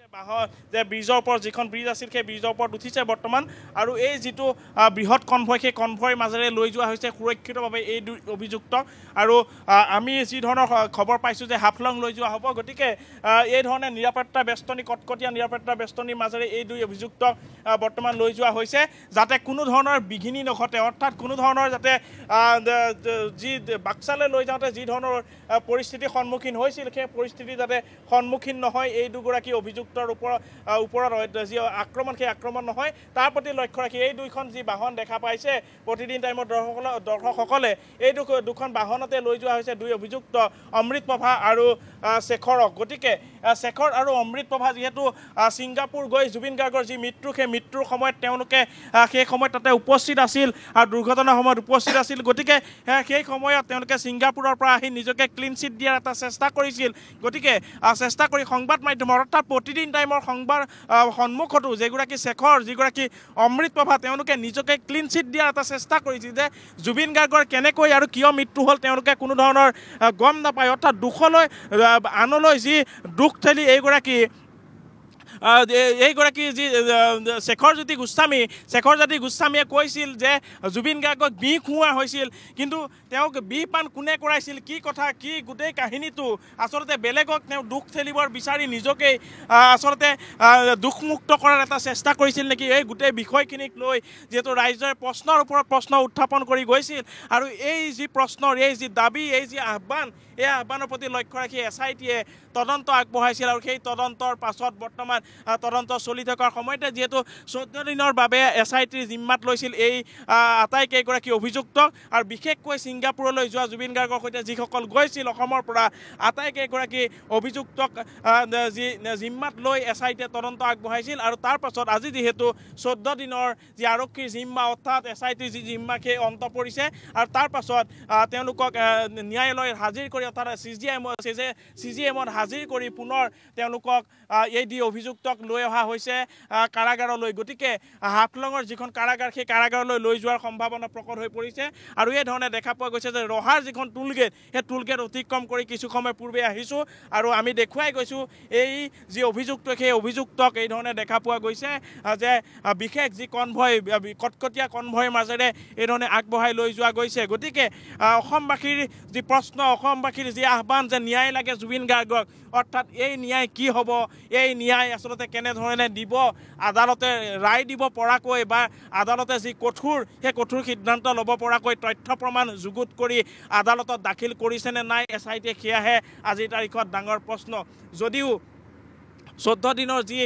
যে ব্ৰিজৰ ওপৰত যিখন ব্ৰিজ আছিল সেই ব্ৰিজৰ ওপৰত উঠিছে বৰ্তমান আৰু এই যিটো বৃহৎ কনভয় সেই কনভয়ৰ মাজেৰে লৈ যোৱা হৈছে সুৰক্ষিতভাৱে এই অভিযুক্তক আৰু আমি যি ধৰণৰ খবৰ পাইছোঁ যে হাফলং লৈ যোৱা হ'ব গতিকে এই ধৰণে নিৰাপত্তা বেষ্টনী কটকটীয়া নিৰাপত্তা বেষ্টনীৰ মাজেৰে এই দুই অভিযুক্তক বৰ্তমান লৈ যোৱা হৈছে যাতে কোনো ধৰণৰ বিঘিনি নঘটে অৰ্থাৎ কোনো ধৰণৰ যাতে যি বাক্সালৈ লৈ যাওঁতে যি ধৰণৰ পৰিস্থিতিৰ সন্মুখীন হৈছিল সেই পৰিস্থিতি যাতে সন্মুখীন নহয় এই দুগৰাকী অভিযুক্তৰ ওপৰত যি আক্ৰমণ সেই আক্ৰমণ নহয় তাৰ প্ৰতি লক্ষ্য ৰাখি এই দুইখন যি বাহন দেখা পাইছে প্ৰতিদিন টাইমত দৰ্শকসকলে এই দুখন বাহনতে লৈ যোৱা হৈছে দুই অভিযুক্ত অমৃত প্ৰভা আৰু শেখৰক গতিকে শেখৰ আৰু অমৃত প্ৰভা যিহেতু ছিংগাপুৰ গৈ জুবিন গাৰ্গৰ যি মৃত্যু সেই মৃত্যুৰ সময়ত তেওঁলোকে সেই সময়ত তাতে উপস্থিত আছিল আৰু দুৰ্ঘটনাৰ সময়ত উপস্থিত আছিল গতিকে সেই সময়ত তেওঁলোকে ছিংগাপুৰৰ পৰা আহি নিজকে ক্লিন চিট দিয়াৰ এটা চেষ্টা কৰিছিল গতিকে চেষ্টা কৰি সংবাদ মাধ্যমৰ অৰ্থাৎ প্ৰতিদিন টাইমৰ সংবাদ সন্মুখতো যিগৰাকী শেখৰ যিগৰাকী অমৃত প্ৰভা তেওঁলোকে নিজকে ক্লিন চিট দিয়াৰ এটা চেষ্টা কৰিছিল যে জুবিন গাৰ্গৰ কেনেকৈ আৰু কিয় মৃত্যু হ'ল তেওঁলোকে কোনো ধৰণৰ গম নাপায় অৰ্থাৎ দুখলৈ আনলৈ যি দুখ ঠেলি এইগৰাকী যি শেখৰজ্যোতি গোস্বামীয়ে কৈছিল যে জুবিন গাৰ্গক বিষ খুওৱা হৈছিল কিন্তু তেওঁক বিষ পান কোনে কৰাইছিল কি কথা কি গোটেই কাহিনীটো আচলতে বেলেগক তেওঁ দুখ ঠেলিবৰ বিচাৰি নিজকেই আচলতে দুখমুক্ত কৰাৰ এটা চেষ্টা কৰিছিল নেকি এই গোটেই বিষয়খিনিক লৈ যিহেতু ৰাইজৰ প্ৰশ্নৰ ওপৰত প্ৰশ্ন উত্থাপন কৰি গৈছিল আৰু এই যি প্ৰশ্নৰ এই যি দাবী এই যি আহ্বান এই আহ্বানৰ প্ৰতি লক্ষ্য ৰাখি SITয়ে তদন্ত আগবঢ়াইছিল আৰু সেই তদন্তৰ পাছত বৰ্তমান তদন্ত চলি থকাৰ সময়তে যিহেতু 14 দিনৰ বাবে SITৰ জিম্মাত লৈছিল এই আটাইকেইগৰাকী অভিযুক্তক আৰু বিশেষকৈ ছিংগাপুৰলৈ যোৱা জুবিন গাৰ্গৰ সৈতে যিসকল গৈছিল অসমৰ পৰা আটাইকেইগৰাকী অভিযুক্তক যি জিম্মাত লৈ SITয়ে তদন্ত আগবঢ়াইছিল আৰু তাৰ পাছত আজি যিহেতু 14 দিনৰ যি আৰক্ষীৰ জিম্মা অৰ্থাৎ SITৰ যি জিম্মা সেই অন্ত পৰিছে আৰু তাৰ পাছত তেওঁলোকক ন্যায়ালয়ত হাজিৰ কৰি অৰ্থাৎ CGMত হাজিৰ কৰি পুনৰ তেওঁলোকক এই দি অভিযুক্তক লৈ অহা হৈছে কাৰাগাৰলৈ গতিকে হাফলঙৰ যিখন কাৰাগাৰ সেই কাৰাগাৰলৈ লৈ যোৱাৰ সম্ভাৱনা প্ৰকট হৈ পৰিছে আৰু এই ধৰণে দেখা পোৱা গৈছে যে ৰহাৰ যিখন টুলগেট সেই টুলগেট অতিক্ৰম কৰি কিছু সময় পূৰ্বে আহিছোঁ আৰু আমি দেখুৱাই গৈছোঁ এই যি অভিযুক্ত সেই অভিযুক্তক এই ধৰণে দেখা পোৱা গৈছে যে বিশেষ যি কনভয় কটকটীয়া কনভয়ৰ মাজেৰে এই ধৰণে আগবঢ়াই লৈ যোৱা গৈছে গতিকে অসমবাসীৰ যি প্ৰশ্ন অসমবাসীৰ যি আহ্বান যে ন্যায় লাগে জুবিন গাৰ্গক অৰ্থাৎ এই ন্যায় কি হ'ব এই ন্যায় আচলতে কেনেধৰণে দিব আদালতে ৰায় দিব পৰাকৈ বা আদালতে যি কঠোৰ সেই কঠোৰ সিদ্ধান্ত ল'ব পৰাকৈ তথ্য প্ৰমাণ যুগুত কৰি আদালতত দাখিল কৰিছেনে নাই SITয়ে সেয়াহে আজিৰ তাৰিখত ডাঙৰ প্ৰশ্ন যদিও 14 দিনৰ যি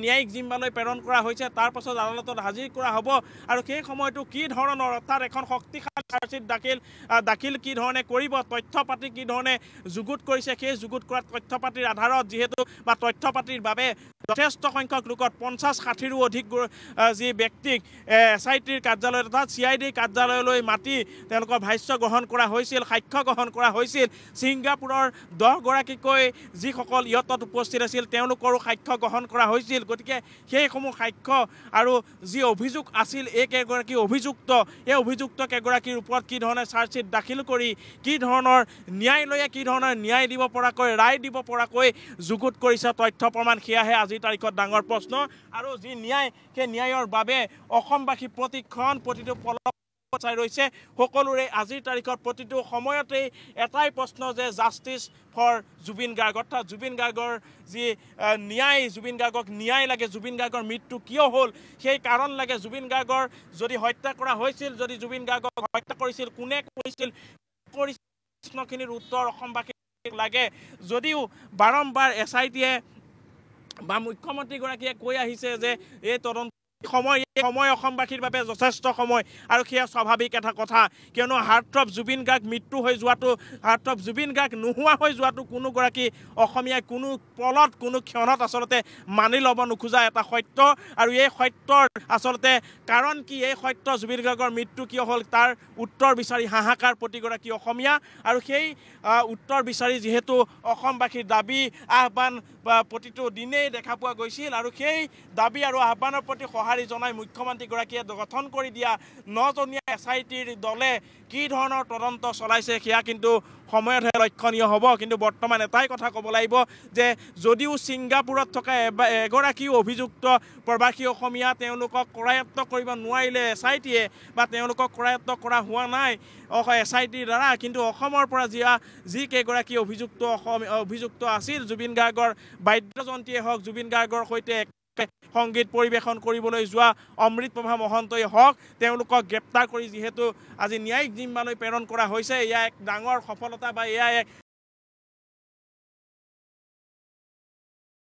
ন্যায়িক জিম্মালৈ প্ৰেৰণ কৰা হৈছে তাৰ পাছত আদালতত হাজিৰ কৰা হ'ব আৰু সেই সময়টো কি ধৰণৰ অৰ্থাৎ এখন শক্তিশালী চাৰ্জশ্বিট দাখিল কি ধৰণে কৰিব তথ্য পাতি কি ধৰণে যুগুত কৰিছে সেই যুগুত কৰা তথ্য পাতিৰ আধাৰত যিহেতু বা তথ্য পাতিৰ বাবে যথেষ্ট সংখ্যক লোকত 50-60ৰো অধিক যি ব্যক্তিক SITৰ কাৰ্যালয়ত অৰ্থাৎ CIDৰ কাৰ্যালয়লৈ মাতি তেওঁলোকৰ ভাষ্য গ্ৰহণ কৰা হৈছিল সাক্ষ্য গ্ৰহণ কৰা হৈছিল ছিংগাপুৰৰ 10 গৰাকীকৈ যিসকল ইয়তত উপস্থিত আছিল তেওঁলোকৰ সাক্ষ্য গ্ৰহণ কৰা হৈছিল গতিকে সেইসমূহ সাক্ষ্য আৰু যি অভিযোগ আছিল এইকেইগৰাকী অভিযুক্ত এই অভিযুক্ত কেইগৰাকীৰ ওপৰত কি ধৰণে চাৰ্জশ্বিট দাখিল কৰি কি ধৰণৰ ন্যায়ালয়ে কি ধৰণৰ ন্যায় দিব পৰাকৈ ৰায় দিব পৰাকৈ যুগুত কৰিছে তথ্য প্ৰমাণ সেয়াহে আজিৰ তাৰিখত ডাঙৰ প্ৰশ্ন আৰু যি ন্যায় সেই ন্যায়ৰ বাবে অসমবাসী প্ৰতিটো চাই ৰৈছে সকলোৰে আজিৰ তাৰিখত প্ৰতিটো সময়তেই এটাই প্ৰশ্ন যে জাষ্টিছ ফৰ জুবিন গাৰ্গ অৰ্থাৎ জুবিন গাৰ্গৰ যি ন্যায় জুবিন গাৰ্গক ন্যায় লাগে জুবিন গাৰ্গৰ মৃত্যু কিয় হ'ল সেই কাৰণ লাগে জুবিন গাৰ্গৰ যদি হত্যা কৰা হৈছিল যদি জুবিন গাৰ্গক হত্যা কৰিছিল কোনে কৰিছিল প্ৰশ্নখিনিৰ উত্তৰ অসমবাসীক লাগে যদিও বাৰম্বাৰ SITয়ে বা মুখ্যমন্ত্ৰীগৰাকীয়ে কৈ আহিছে যে এই তদন্ত সময় অসমবাসীৰ বাবে যথেষ্ট সময় আৰু সেয়া স্বাভাৱিক এটা কথা কিয়নো হাৰ্টথ্ৰব জুবিন গাৰ্গ মৃত্যু হৈ যোৱাটো হাৰ্টথ্ৰব জুবিন গাৰ্গ নোহোৱা হৈ যোৱাটো কোনোগৰাকী অসমীয়াই কোনো পলত কোনো ক্ষণত আচলতে মানি ল'ব নোখোজা এটা সত্য আৰু এই সত্যৰ আচলতে কাৰণ কি এই সত্য জুবিন গাৰ্গৰ মৃত্যু কিয় হ'ল তাৰ উত্তৰ বিচাৰি হাহাকাৰ প্ৰতিগৰাকী অসমীয়া আৰু সেই উত্তৰ বিচাৰি যিহেতু অসমবাসীৰ দাবী আহ্বান প্ৰতিটো দিনেই দেখা পোৱা গৈছিল আৰু সেই দাবী আৰু আহ্বানৰ প্ৰতি সঁহাৰি জনাই মুখ্যমন্ত্ৰীগৰাকীয়ে গঠন কৰি দিয়া 9জনীয়া SITৰ দলে কি ধৰণৰ তদন্ত চলাইছে সেয়া কিন্তু সময়তহে লক্ষণীয় হ'ব কিন্তু বৰ্তমান এটাই কথা ক'ব লাগিব যে যদিও ছিংগাপুৰত থকা এগৰাকীও অভিযুক্ত প্ৰবাসী অসমীয়া তেওঁলোকক কৰায়ত্ব কৰিব নোৱাৰিলে SITয়ে বা তেওঁলোকক কৰায়ত্ব কৰা হোৱা নাই SITৰ দ্বাৰা কিন্তু অসমৰ পৰা যি কেইগৰাকী অভিযুক্ত আছিল জুবিন গাৰ্গৰ বাদ্যযন্ত্ৰীয়ে হওক জুবিন গাৰ্গৰ সৈতে সংগীত পৰিৱেশন কৰিবলৈ যোৱা অমৃতপ্ৰভা মহন্তই হওক তেওঁলোকক গ্ৰেপ্তাৰ কৰি যিহেতু আজি ন্যায়িক জিম্মালৈ প্ৰেৰণ কৰা হৈছে এয়া এক ডাঙৰ সফলতা বা এয়া এক